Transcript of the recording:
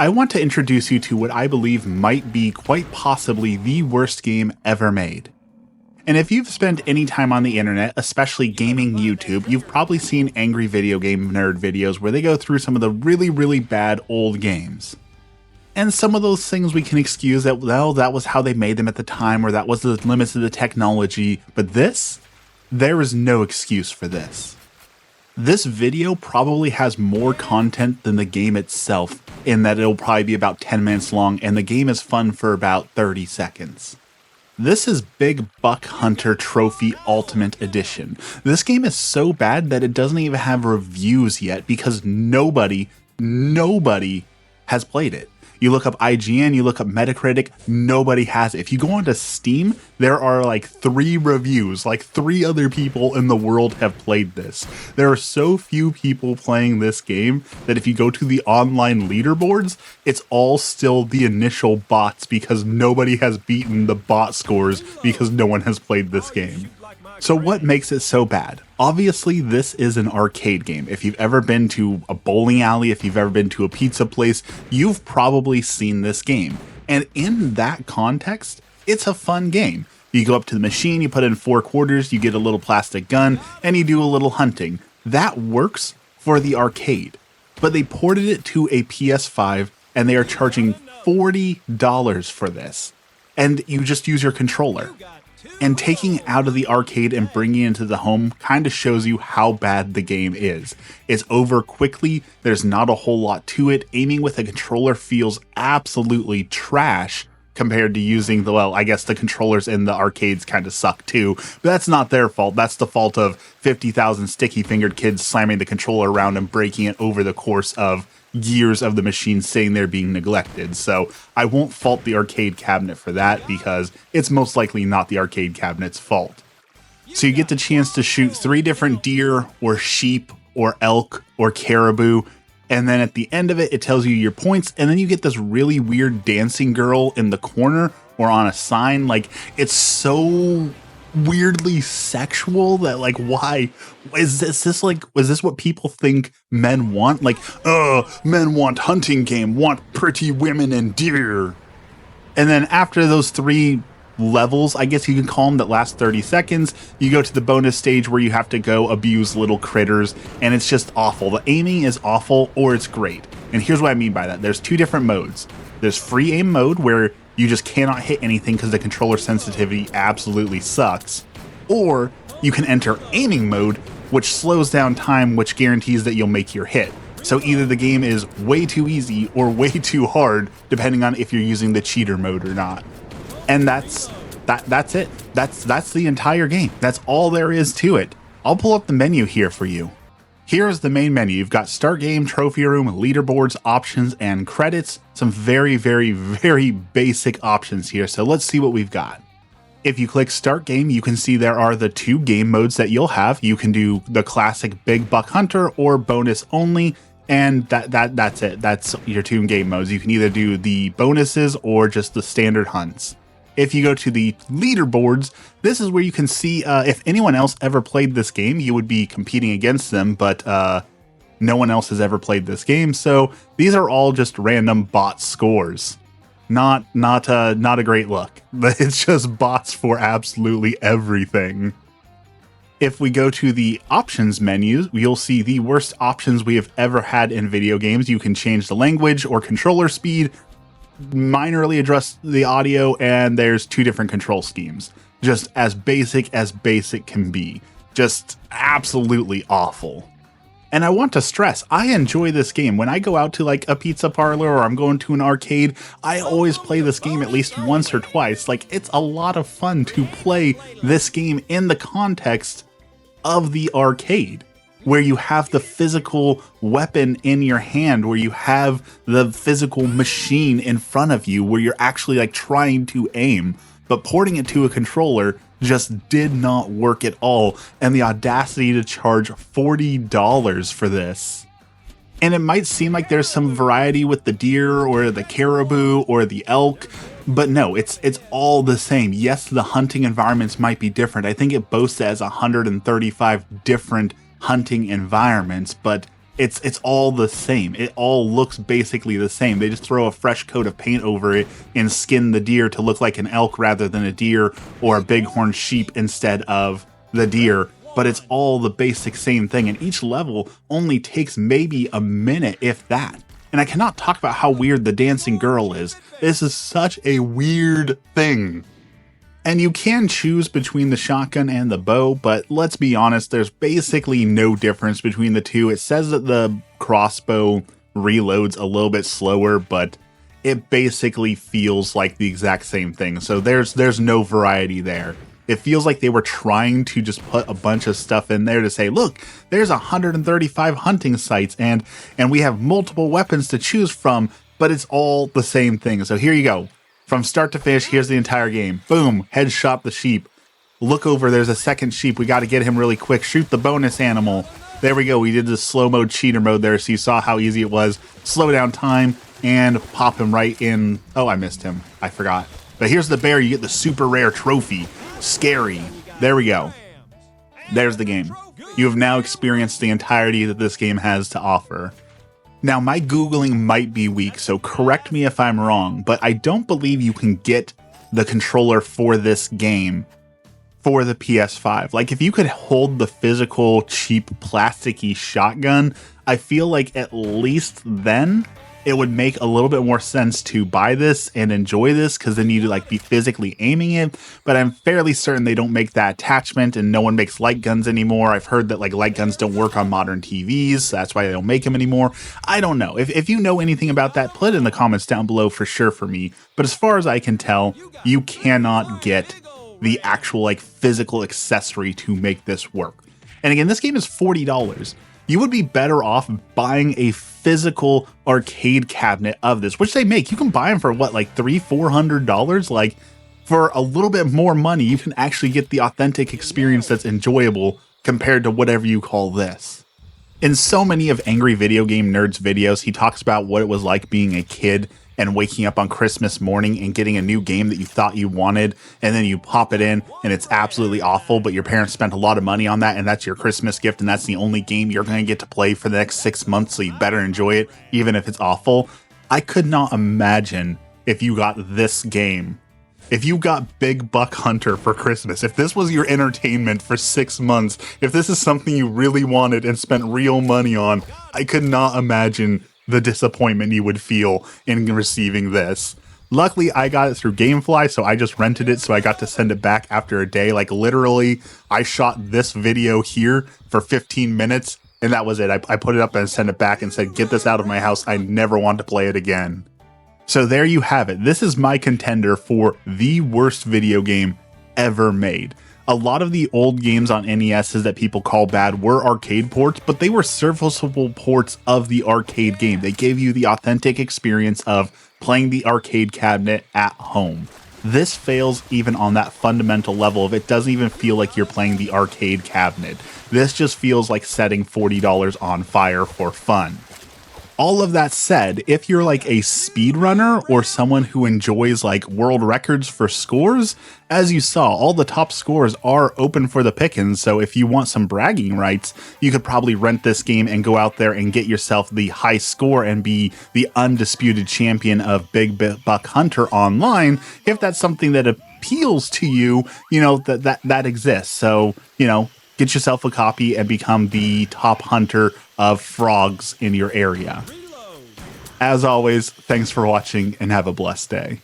I want to introduce you to what I believe might be quite possibly the worst game ever made. And if you've spent any time on the internet, especially gaming YouTube, you've probably seen angry video game nerd videos where they go through some of the really bad old games. And some of those things we can excuse that, well, that was how they made them at the time, or that was the limits of the technology. But this? There is no excuse for this. This video probably has more content than the game itself, in that it'll probably be about 10 minutes long, and the game is fun for about 30 seconds. This is Big Buck Hunter Trophy Ultimate Edition. This game is so bad that it doesn't even have reviews yet because nobody has played it. You look up IGN, you look up Metacritic, nobody has it. If you go onto Steam, there are like 3 reviews, like 3 other people in the world have played this. There are so few people playing this game that if you go to the online leaderboards, it's all still the initial bots because nobody has beaten the bot scores because no one has played this game. So what makes it so bad? Obviously, this is an arcade game. If you've ever been to a bowling alley, if you've ever been to a pizza place, you've probably seen this game. And in that context, it's a fun game. You go up to the machine, you put in 4 quarters, you get a little plastic gun, and you do a little hunting. That works for the arcade. But they ported it to a PS5, and they are charging $40 for this. And you just use your controller. And taking it out of the arcade and bringing it into the home kind of shows you how bad the game is. It's over quickly, there's not a whole lot to it, aiming with a controller feels absolutely trash compared to using the, well, I guess the controllers in the arcades kind of suck too, but that's not their fault. That's the fault of 50,000 sticky-fingered kids slamming the controller around and breaking it over the course of years of the machine sitting there being neglected. So I won't fault the arcade cabinet for that because it's most likely not the arcade cabinet's fault. So you get the chance to shoot 3 different deer or sheep or elk or caribou, and then at the end of it, it tells you your points, and then you get this really weird dancing girl in the corner or on a sign. Like, it's so weirdly sexual that, like, why is this like, was this what people think men want? Like, men want hunting game, want pretty women and deer. And then after those 3 levels, I guess you can call them, that last 30 seconds, you go to the bonus stage where you have to go abuse little critters, and it's just awful. The aiming is awful, or it's great. And here's what I mean by that. There's 2 different modes. There's free aim mode, where you just cannot hit anything because the controller sensitivity absolutely sucks. Or you can enter aiming mode, which slows down time, which guarantees that you'll make your hit. So either the game is way too easy or way too hard, depending on if you're using the cheater mode or not. And that's it. That's the entire game. That's all there is to it. I'll pull up the menu here for you. Here's the main menu. You've got start game, trophy room, leaderboards, options, and credits. Some very basic options here. So let's see what we've got. If you click start game, you can see there are the 2 game modes that you'll have. You can do the classic Big Buck Hunter or bonus only. And that's it. That's your 2 game modes. You can either do the bonuses or just the standard hunts. If you go to the leaderboards, this is where you can see if anyone else ever played this game, you would be competing against them, but no one else has ever played this game. So these are all just random bot scores. Not a great look. It's just bots for absolutely everything. If we go to the options menu, you'll see the worst options we have ever had in video games. You can change the language or controller speed, minorly adjust the audio, and there's 2 different control schemes. Just as basic can be. Just absolutely awful. And I want to stress, I enjoy this game. When I go out to like a pizza parlor or I'm going to an arcade, I always play this game at least once or twice. Like, it's a lot of fun to play this game in the context of the arcade, where you have the physical weapon in your hand, where you have the physical machine in front of you, where you're actually like trying to aim. But porting it to a controller just did not work at all, and the audacity to charge $40 for this. And it might seem like there's some variety with the deer or the caribou or the elk, but no, it's all the same. Yes, the hunting environments might be different. I think it boasts as 135 different hunting environments, but It's all the same. It all looks basically the same. They just throw a fresh coat of paint over it and skin the deer to look like an elk rather than a deer, or a bighorn sheep instead of the deer. But it's all the basic same thing, and each level only takes maybe a minute, if that. And I cannot talk about how weird the dancing girl is. This is such a weird thing. And you can choose between the shotgun and the bow, but let's be honest, there's basically no difference between the two. It says that the crossbow reloads a little bit slower, but it basically feels like the exact same thing. So there's no variety there. It feels like they were trying to just put a bunch of stuff in there to say, look, there's 135 hunting sites and we have multiple weapons to choose from, but it's all the same thing. So here you go. From start to finish, here's the entire game. Boom, headshot the sheep. Look over, there's a second sheep. We got to get him really quick. Shoot the bonus animal. There we go. We did the slow mode cheater mode there, so you saw how easy it was. Slow down time and pop him right in. Oh, I missed him. I forgot. But here's the bear. You get the super rare trophy. Scary. There we go. There's the game. You have now experienced the entirety that this game has to offer. Now, my Googling might be weak, so correct me if I'm wrong, but I don't believe you can get the controller for this game for the PS5. Like, if you could hold the physical, cheap, plasticky shotgun, I feel like at least then it would make a little bit more sense to buy this and enjoy this, because then you'd like be physically aiming it. But I'm fairly certain they don't make that attachment, and no one makes light guns anymore. I've heard that like light guns don't work on modern TVs, so that's why they don't make them anymore. I don't know. If you know anything about that, put it in the comments down below for sure for me. But as far as I can tell, you cannot get the actual like physical accessory to make this work. And again, this game is $40. You would be better off buying a physical arcade cabinet of this, which they make. You can buy them for what, like $300-400? Like, for a little bit more money, you can actually get the authentic experience that's enjoyable compared to whatever you call this. In so many of Angry Video Game Nerd's videos, he talks about what it was like being a kid and waking up on Christmas morning and getting a new game that you thought you wanted, and then you pop it in and it's absolutely awful, but your parents spent a lot of money on that and that's your Christmas gift and that's the only game you're going to get to play for the next 6 months, so you better enjoy it even if it's awful. I could not imagine if you got this game. If you got Big Buck Hunter for Christmas, if this was your entertainment for 6 months, if this is something you really wanted and spent real money on, I could not imagine the disappointment you would feel in receiving this. Luckily, I got it through Gamefly, so I just rented it, so I got to send it back after a day. Like, literally, I shot this video here for 15 minutes, and that was it. I put it up and sent it back and said, get this out of my house. I never want to play it again. So there you have it. This is my contender for the worst video game ever made. A lot of the old games on NESs that people call bad were arcade ports, but they were serviceable ports of the arcade game. They gave you the authentic experience of playing the arcade cabinet at home. This fails even on that fundamental level of it doesn't even feel like you're playing the arcade cabinet. This just feels like setting $40 on fire for fun. All of that said, if you're like a speedrunner or someone who enjoys like world records for scores, as you saw, all the top scores are open for the pickings. So if you want some bragging rights, you could probably rent this game and go out there and get yourself the high score and be the undisputed champion of Big Buck Hunter online. If that's something that appeals to you, you know, that exists. So, you know, get yourself a copy and become the top hunter of frogs in your area. As always, thanks for watching and have a blessed day.